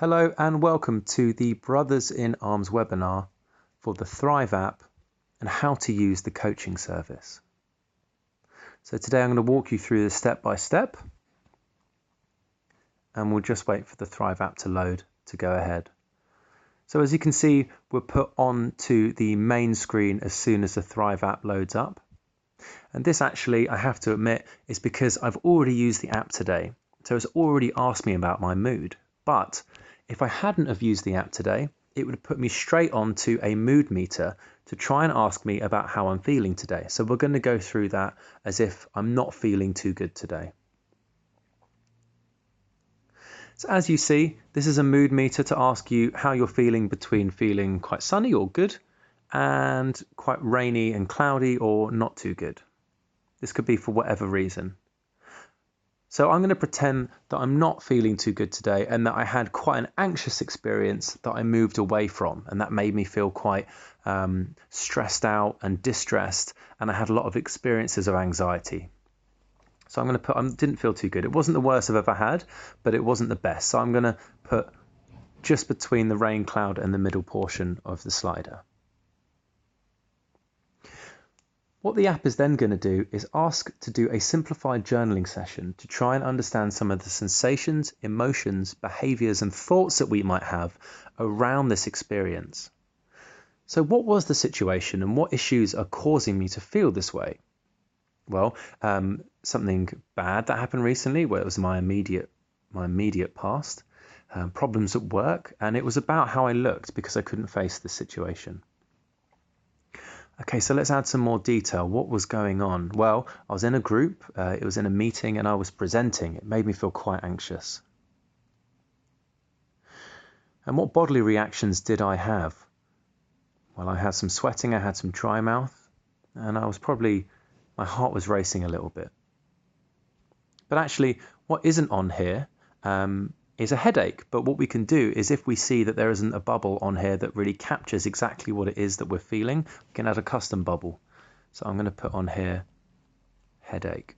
Hello and welcome to the Brothers in Arms webinar for the Thrive app and how to use the coaching service. So today I'm going to walk you through this step by step and we'll just wait for the Thrive app to load to go ahead. So as you can see, we're put on to the main screen as soon as the Thrive app loads up. And this actually, I have to admit, is because I've already used the app today. So it's already asked me about my mood. But if I hadn't have used the app today, it would have put me straight on to a mood meter to try and ask me about how I'm feeling today. So we're going to go through that as if I'm not feeling too good today. So as you see, this is a mood meter to ask you how you're feeling between feeling quite sunny or good and quite rainy and cloudy or not too good. This could be for whatever reason. So I'm going to pretend that I'm not feeling too good today and that I had quite an anxious experience that I moved away from, and that made me feel quite stressed out and distressed, and I had a lot of experiences of anxiety. So I'm going to put, I didn't feel too good. It wasn't the worst I've ever had, but it wasn't the best. So I'm going to put just between the rain cloud and the middle portion of the slider. What the app is then going to do is ask to do a simplified journaling session to try and understand some of the sensations, emotions, behaviors, and thoughts that we might have around this experience. So what was the situation and what issues are causing me to feel this way? Well, something bad that happened recently, where it was my immediate past, problems at work, and it was about how I looked because I couldn't face the situation. Okay, so let's add some more detail. What was going on? Well, I was in a group, it was in a meeting, and I was presenting. It made me feel quite anxious. And what bodily reactions did I have? Well, I had some sweating, I had some dry mouth, and my heart was racing a little bit. But actually, what isn't on here is a headache. But what we can do is, if we see that there isn't a bubble on here that really captures exactly what it is that we're feeling, we can add a custom bubble. So I'm going to put on here headache.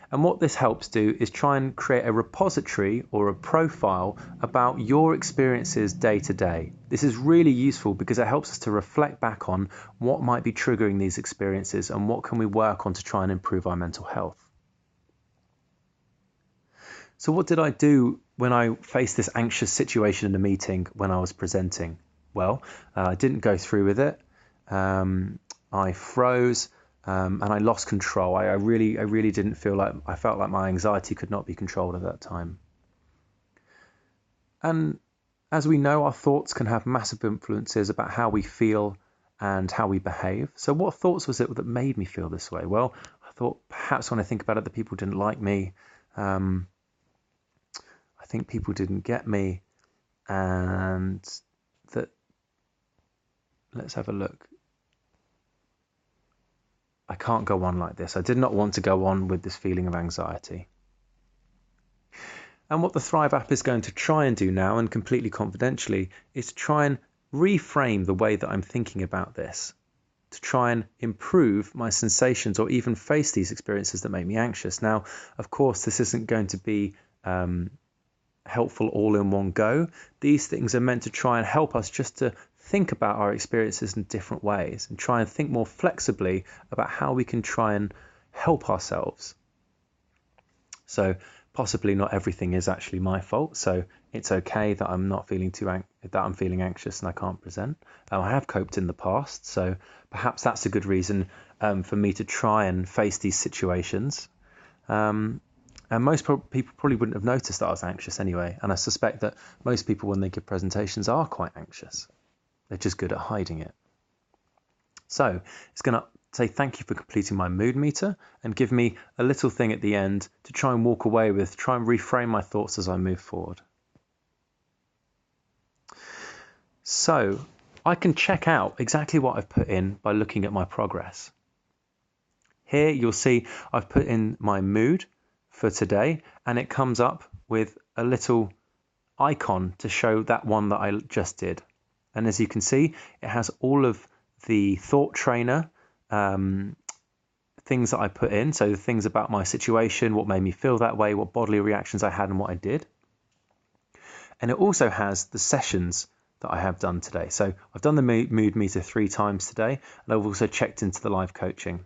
And what this helps do is try and create a repository or a profile about your experiences day to day. This is really useful because it helps us to reflect back on what might be triggering these experiences and what can we work on to try and improve our mental health. So what did I do when I faced this anxious situation in a meeting when I was presenting? Well, I didn't go through with it. I froze and I lost control. I really didn't feel like, I felt like my anxiety could not be controlled at that time. And as we know, our thoughts can have massive influences about how we feel and how we behave. So what thoughts was it that made me feel this way? Well, I thought perhaps when I think about it, that people didn't like me. I think people didn't get me, and that, let's have a look. I can't go on like this. I did not want to go on with this feeling of anxiety. And what the Thrive app is going to try and do now, and completely confidentially, is to try and reframe the way that I'm thinking about this, to try and improve my sensations or even face these experiences that make me anxious. Now, of course, this isn't going to be helpful all in one go. These things are meant to try and help us just to think about our experiences in different ways and try and think more flexibly about how we can try and help ourselves. So possibly not everything is actually my fault, so it's okay that I'm not feeling that I'm feeling anxious and I can't present. I have coped in the past, so perhaps that's a good reason for me to try and face these situations. And most people probably wouldn't have noticed that I was anxious anyway. And I suspect that most people, when they give presentations, are quite anxious. They're just good at hiding it. So it's going to say thank you for completing my mood meter and give me a little thing at the end to try and walk away with, try and reframe my thoughts as I move forward. So I can check out exactly what I've put in by looking at my progress. Here you'll see I've put in my mood for today, and it comes up with a little icon to show that one that I just did. And as you can see, it has all of the thought trainer things that I put in, so the things about my situation, what made me feel that way, what bodily reactions I had and what I did. And it also has the sessions that I have done today. So I've done the mood meter 3 times today, and I've also checked into the live coaching.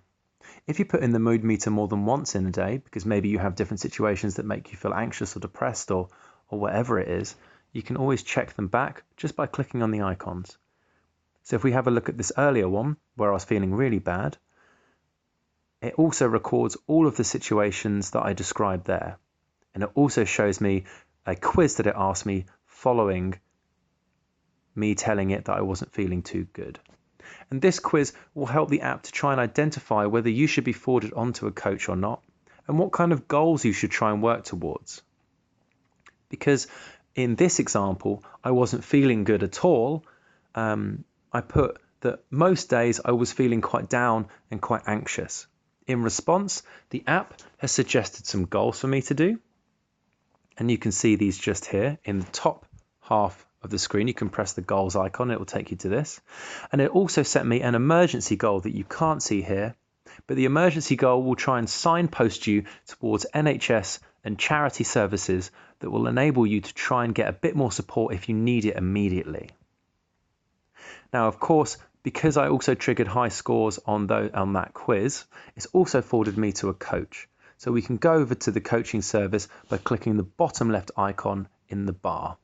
If you put in the mood meter more than once in a day, because maybe you have different situations that make you feel anxious or depressed or whatever it is, you can always check them back just by clicking on the icons. So if we have a look at this earlier one where I was feeling really bad, it also records all of the situations that I described there. And it also shows me a quiz that it asked me following me telling it that I wasn't feeling too good. And this quiz will help the app to try and identify whether you should be forwarded onto a coach or not, and what kind of goals you should try and work towards. Because in this example, I wasn't feeling good at all. I put that most days I was feeling quite down and quite anxious. In response, the app has suggested some goals for me to do. And you can see these just here in the top half of the screen. You can press the goals icon, it will take you to this. And it also set me an emergency goal that you can't see here, but the emergency goal will try and signpost you towards NHS and charity services that will enable you to try and get a bit more support if you need it immediately. Now, of course, because I also triggered high scores on that quiz, it's also forwarded me to a coach. So we can go over to the coaching service by clicking the bottom left icon in the bar.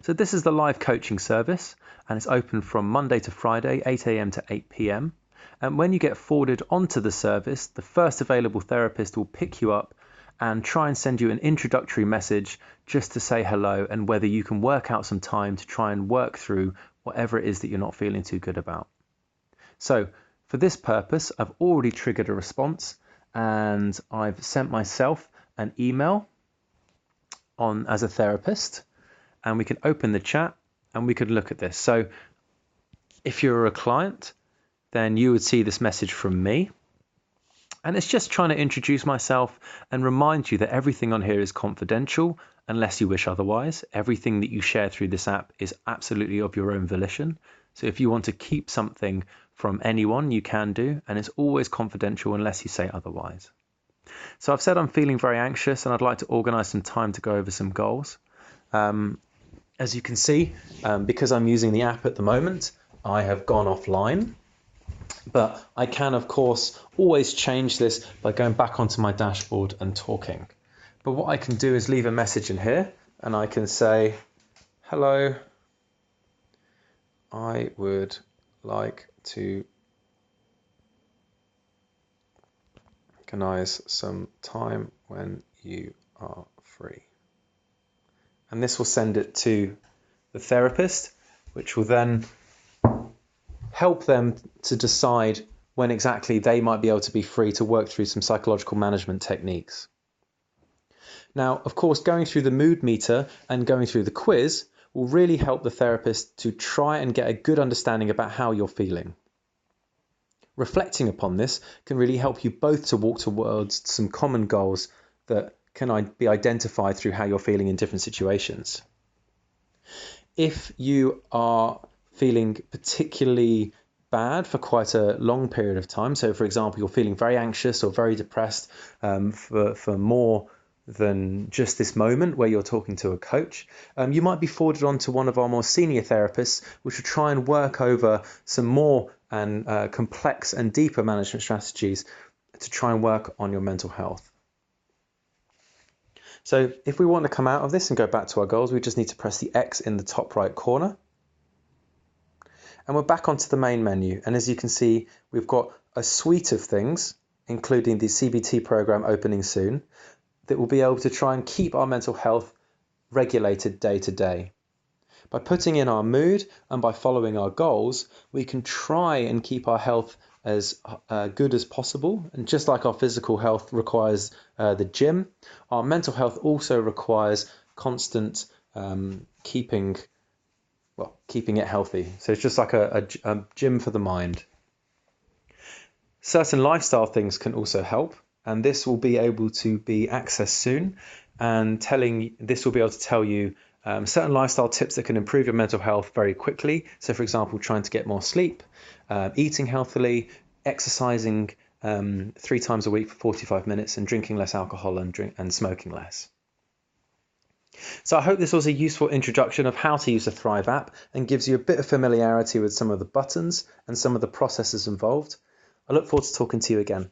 So this is the live coaching service, and it's open from Monday to Friday, 8 a.m. to 8 p.m. And when you get forwarded onto the service, the first available therapist will pick you up and try and send you an introductory message just to say hello and whether you can work out some time to try and work through whatever it is that you're not feeling too good about. So for this purpose, I've already triggered a response, and I've sent myself an email as a therapist, and we can open the chat and we could look at this. So if you're a client, then you would see this message from me, and it's just trying to introduce myself and remind you that everything on here is confidential unless you wish otherwise. Everything that you share through this app is absolutely of your own volition. So if you want to keep something from anyone, you can do, and it's always confidential unless you say otherwise. So I've said I'm feeling very anxious and I'd like to organize some time to go over some goals. As you can see, because I'm using the app at the moment, I have gone offline, but I can of course always change this by going back onto my dashboard and talking. But what I can do is leave a message in here, and I can say, hello, I would like to organize some time when you are free. And this will send it to the therapist, which will then help them to decide when exactly they might be able to be free to work through some psychological management techniques. Now, of course, going through the mood meter and going through the quiz will really help the therapist to try and get a good understanding about how you're feeling. Reflecting upon this can really help you both to walk towards some common goals that can be identified through how you're feeling in different situations. If you are feeling particularly bad for quite a long period of time, so for example, you're feeling very anxious or very depressed for more than just this moment where you're talking to a coach, you might be forwarded on to one of our more senior therapists, which will try and work over some more and complex and deeper management strategies to try and work on your mental health. So if we want to come out of this and go back to our goals, we just need to press the X in the top right corner. And we're back onto the main menu. And as you can see, we've got a suite of things, including the CBT program opening soon, that will be able to try and keep our mental health regulated day to day. By putting in our mood and by following our goals, we can try and keep our health as good as possible. And just like our physical health requires the gym, our mental health also requires constant keeping it healthy. So it's just like a gym for the mind. Certain lifestyle things can also help, and this will be able to be accessed soon. And this will be able to tell you certain lifestyle tips that can improve your mental health very quickly. So for example, trying to get more sleep, eating healthily, exercising 3 times a week for 45 minutes, and drinking less alcohol and smoking less. So I hope this was a useful introduction of how to use the Thrive app and gives you a bit of familiarity with some of the buttons and some of the processes involved. I look forward to talking to you again.